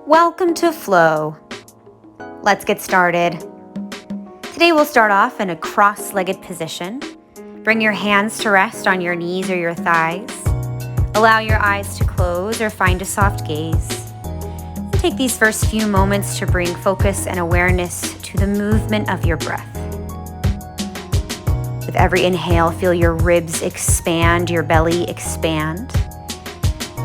Welcome to Flow. Let's get started. Today we'll start off in a cross-legged position. Bring your hands to rest on your knees or your thighs. Allow your eyes to close or find a soft gaze. And take these first few moments to bring focus and awareness to the movement of your breath. With every inhale, feel your ribs expand, your belly expand.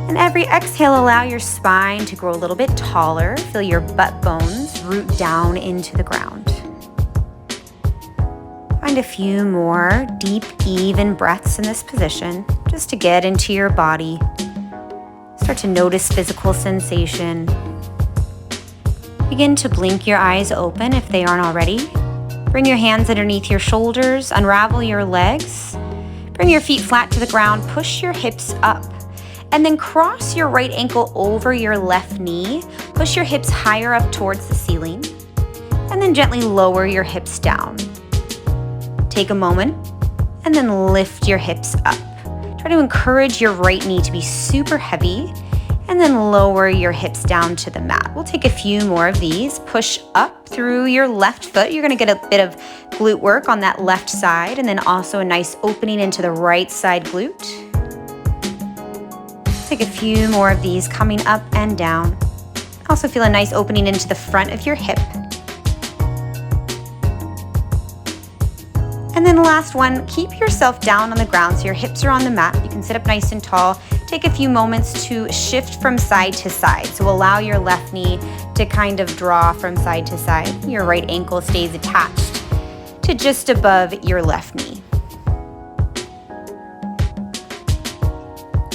And every exhale, allow your spine to grow a little bit taller. Feel your butt bones root down into the ground. Find a few more deep, even breaths in this position, just to get into your body. Start to notice physical sensation. Begin to blink your eyes open if they aren't already. Bring your hands underneath your shoulders, unravel your legs. Bring your feet flat to the ground, push your hips up. And then cross your right ankle over your left knee. Push your hips higher up towards the ceiling. And then gently lower your hips down. Take a moment and then lift your hips up. Try to encourage your right knee to be super heavy and then lower your hips down to the mat. We'll take a few more of these. Push up through your left foot. You're gonna get a bit of glute work on that left side and then also a nice opening into the right side glute. Take a few more of these coming up and down. Also feel a nice opening into the front of your hip. And then the last one, keep yourself down on the ground so your hips are on the mat. You can sit up nice and tall. Take a few moments to shift from side to side. So allow your left knee to kind of draw from side to side. Your right ankle stays attached to just above your left knee.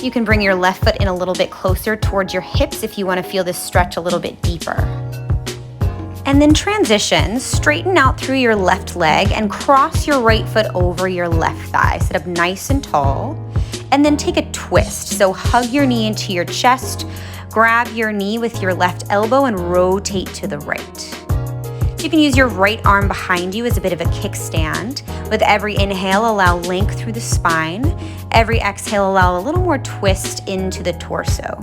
You can bring your left foot in a little bit closer towards your hips if you want to feel this stretch a little bit deeper. And then transition, straighten out through your left leg and cross your right foot over your left thigh. Sit up nice and tall. And then take a twist. So hug your knee into your chest, grab your knee with your left elbow and rotate to the right. You can use your right arm behind you as a bit of a kickstand. With every inhale, allow length through the spine. Every exhale, allow a little more twist into the torso.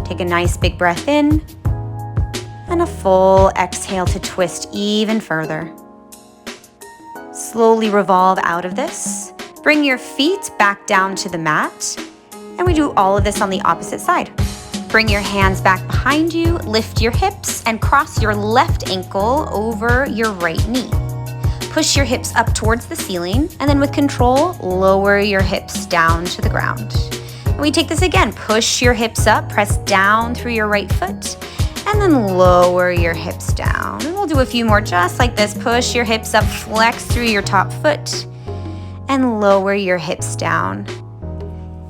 Take a nice big breath in and a full exhale to twist even further. Slowly revolve out of this. Bring your feet back down to the mat. And we do all of this on the opposite side. Bring your hands back behind you, lift your hips, and cross your left ankle over your right knee. Push your hips up towards the ceiling, and then with control, lower your hips down to the ground. And we take this again. Push your hips up, press down through your right foot, and then lower your hips down. And we'll do a few more just like this. Push your hips up, flex through your top foot, and lower your hips down.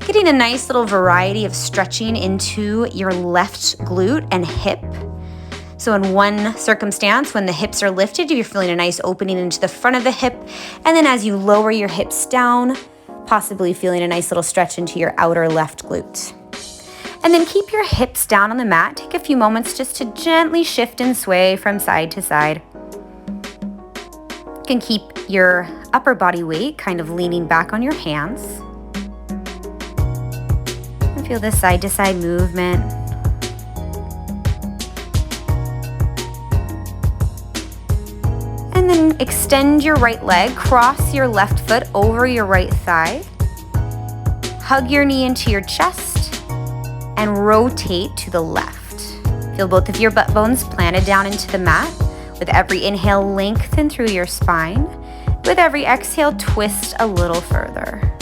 Getting a nice little variety of stretching into your left glute and hip. So in one circumstance, when the hips are lifted, you're feeling a nice opening into the front of the hip. And then as you lower your hips down, possibly feeling a nice little stretch into your outer left glute. And then keep your hips down on the mat. Take a few moments just to gently shift and sway from side to side. You can keep your upper body weight kind of leaning back on your hands. Feel the side to side movement. And then extend your right leg, cross your left foot over your right thigh. Hug your knee into your chest and rotate to the left. Feel both of your butt bones planted down into the mat. With every inhale, lengthen through your spine. With every exhale, twist a little further.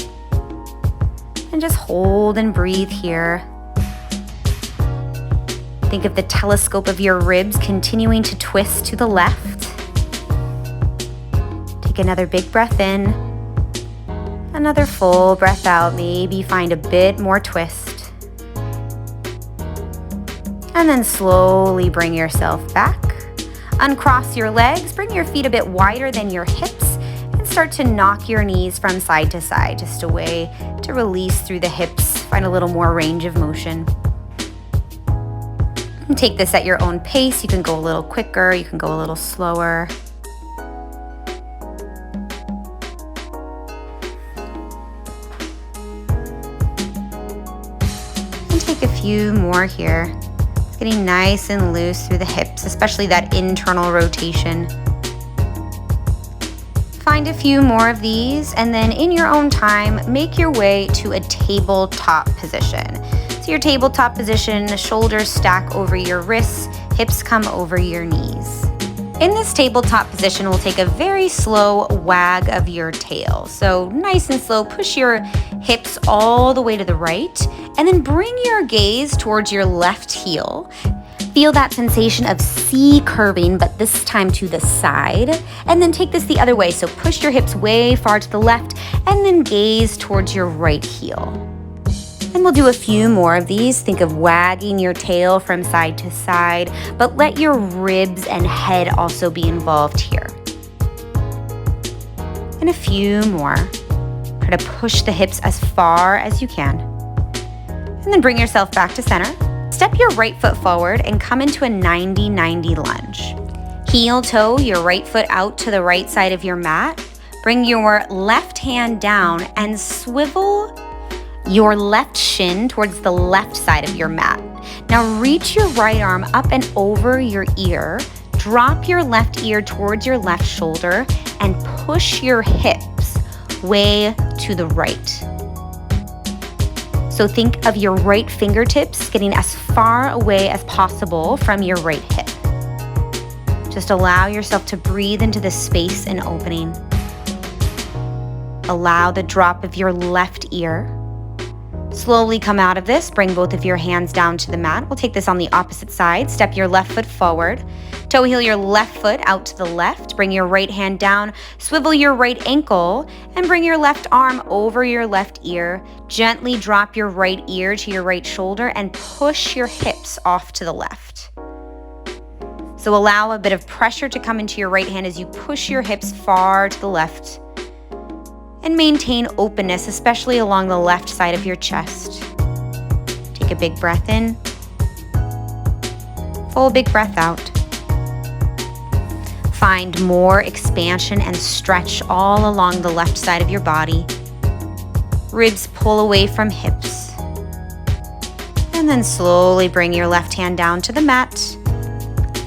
And just hold and breathe here. Think of the telescope of your ribs continuing to twist to the left. Take another big breath in. Another full breath out. Maybe find a bit more twist. And then slowly bring yourself back. Uncross your legs. Bring your feet a bit wider than your hips. Start to knock your knees from side to side, just a way to release through the hips, find a little more range of motion. And take this at your own pace. You can go a little quicker, you can go a little slower. And take a few more here. Getting nice and loose through the hips, especially that internal rotation. Find a few more of these, and then in your own time, make your way to a tabletop position. So your tabletop position, the shoulders stack over your wrists, hips come over your knees. In this tabletop position, we'll take a very slow wag of your tail. So nice and slow, push your hips all the way to the right, and then bring your gaze towards your left heel. Feel that sensation of C curving, but this time to the side. And then take this the other way. So push your hips way far to the left and then gaze towards your right heel. And we'll do a few more of these. Think of wagging your tail from side to side, but let your ribs and head also be involved here. And a few more. Try to push the hips as far as you can. And then bring yourself back to center. Step your right foot forward and come into a 90-90 lunge. Heel toe your right foot out to the right side of your mat. Bring your left hand down and swivel your left shin towards the left side of your mat. Now reach your right arm up and over your ear. Drop your left ear towards your left shoulder and push your hips way to the right. So think of your right fingertips getting as far away as possible from your right hip. Just allow yourself to breathe into the space and opening. Allow the drop of your left ear. Slowly come out of this. Bring both of your hands down to the mat. We'll take this on the opposite side. Step your left foot forward. Toe heel your left foot out to the left. Bring your right hand down. Swivel your right ankle and bring your left arm over your left ear. Gently drop your right ear to your right shoulder and push your hips off to the left. So allow a bit of pressure to come into your right hand as you push your hips far to the left. And maintain openness, especially along the left side of your chest. Take a big breath in. Full big breath out. Find more expansion and stretch all along the left side of your body. Ribs pull away from hips. And then slowly bring your left hand down to the mat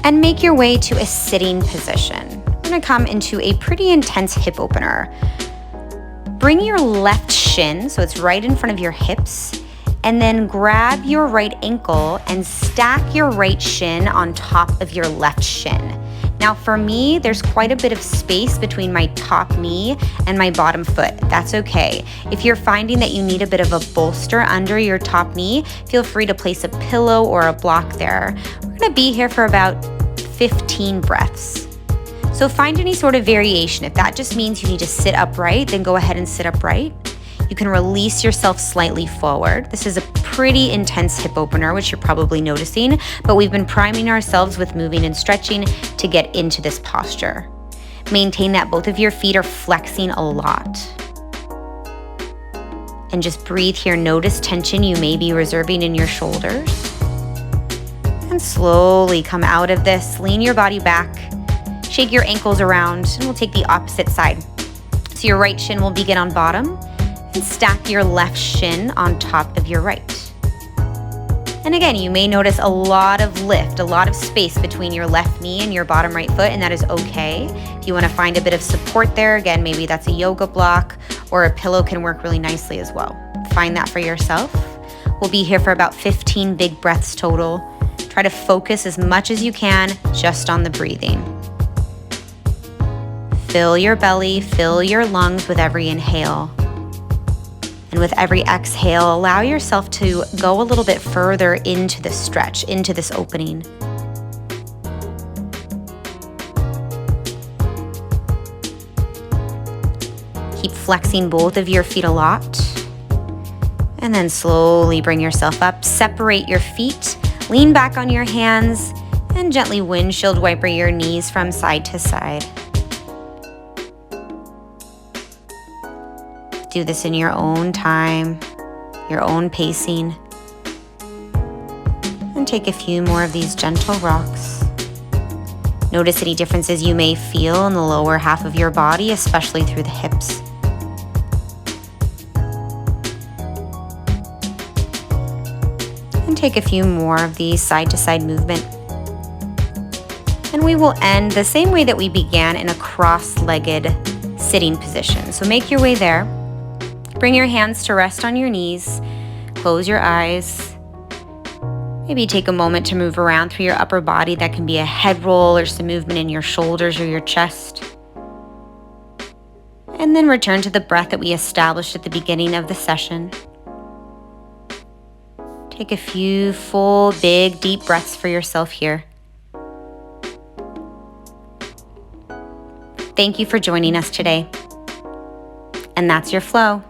and make your way to a sitting position. We're going to come into a pretty intense hip opener. Bring your left shin, so it's right in front of your hips, and then grab your right ankle and stack your right shin on top of your left shin. Now for me, there's quite a bit of space between my top knee and my bottom foot. That's okay. If you're finding that you need a bit of a bolster under your top knee, feel free to place a pillow or a block there. We're gonna be here for about 15 breaths. So find any sort of variation. If that just means you need to sit upright, then go ahead and sit upright. You can release yourself slightly forward. This is a pretty intense hip opener, which you're probably noticing, but we've been priming ourselves with moving and stretching to get into this posture. Maintain that both of your feet are flexing a lot. And just breathe here. Notice tension you may be reserving in your shoulders. And slowly come out of this. Lean your body back. Shake your ankles around, and we'll take the opposite side. So your right shin will begin on bottom, and stack your left shin on top of your right. And again, you may notice a lot of lift, a lot of space between your left knee and your bottom right foot, and that is okay. If you want to find a bit of support there, again, maybe that's a yoga block or a pillow can work really nicely as well. Find that for yourself. We'll be here for about 15 big breaths total. Try to focus as much as you can just on the breathing. Fill your belly, fill your lungs with every inhale. And with every exhale, allow yourself to go a little bit further into this stretch, into this opening. Keep flexing both of your feet a lot. And then slowly bring yourself up, separate your feet, lean back on your hands, and gently windshield wiper your knees from side to side. Do this in your own time, your own pacing. And take a few more of these gentle rocks. Notice any differences you may feel in the lower half of your body, especially through the hips. And take a few more of these side-to-side movement. And we will end the same way that we began, in a cross-legged sitting position. So make your way there. Bring your hands to rest on your knees. Close your eyes. Maybe take a moment to move around through your upper body. That can be a head roll or some movement in your shoulders or your chest. And then return to the breath that we established at the beginning of the session. Take a few full, big, deep breaths for yourself here. Thank you for joining us today. And that's your flow.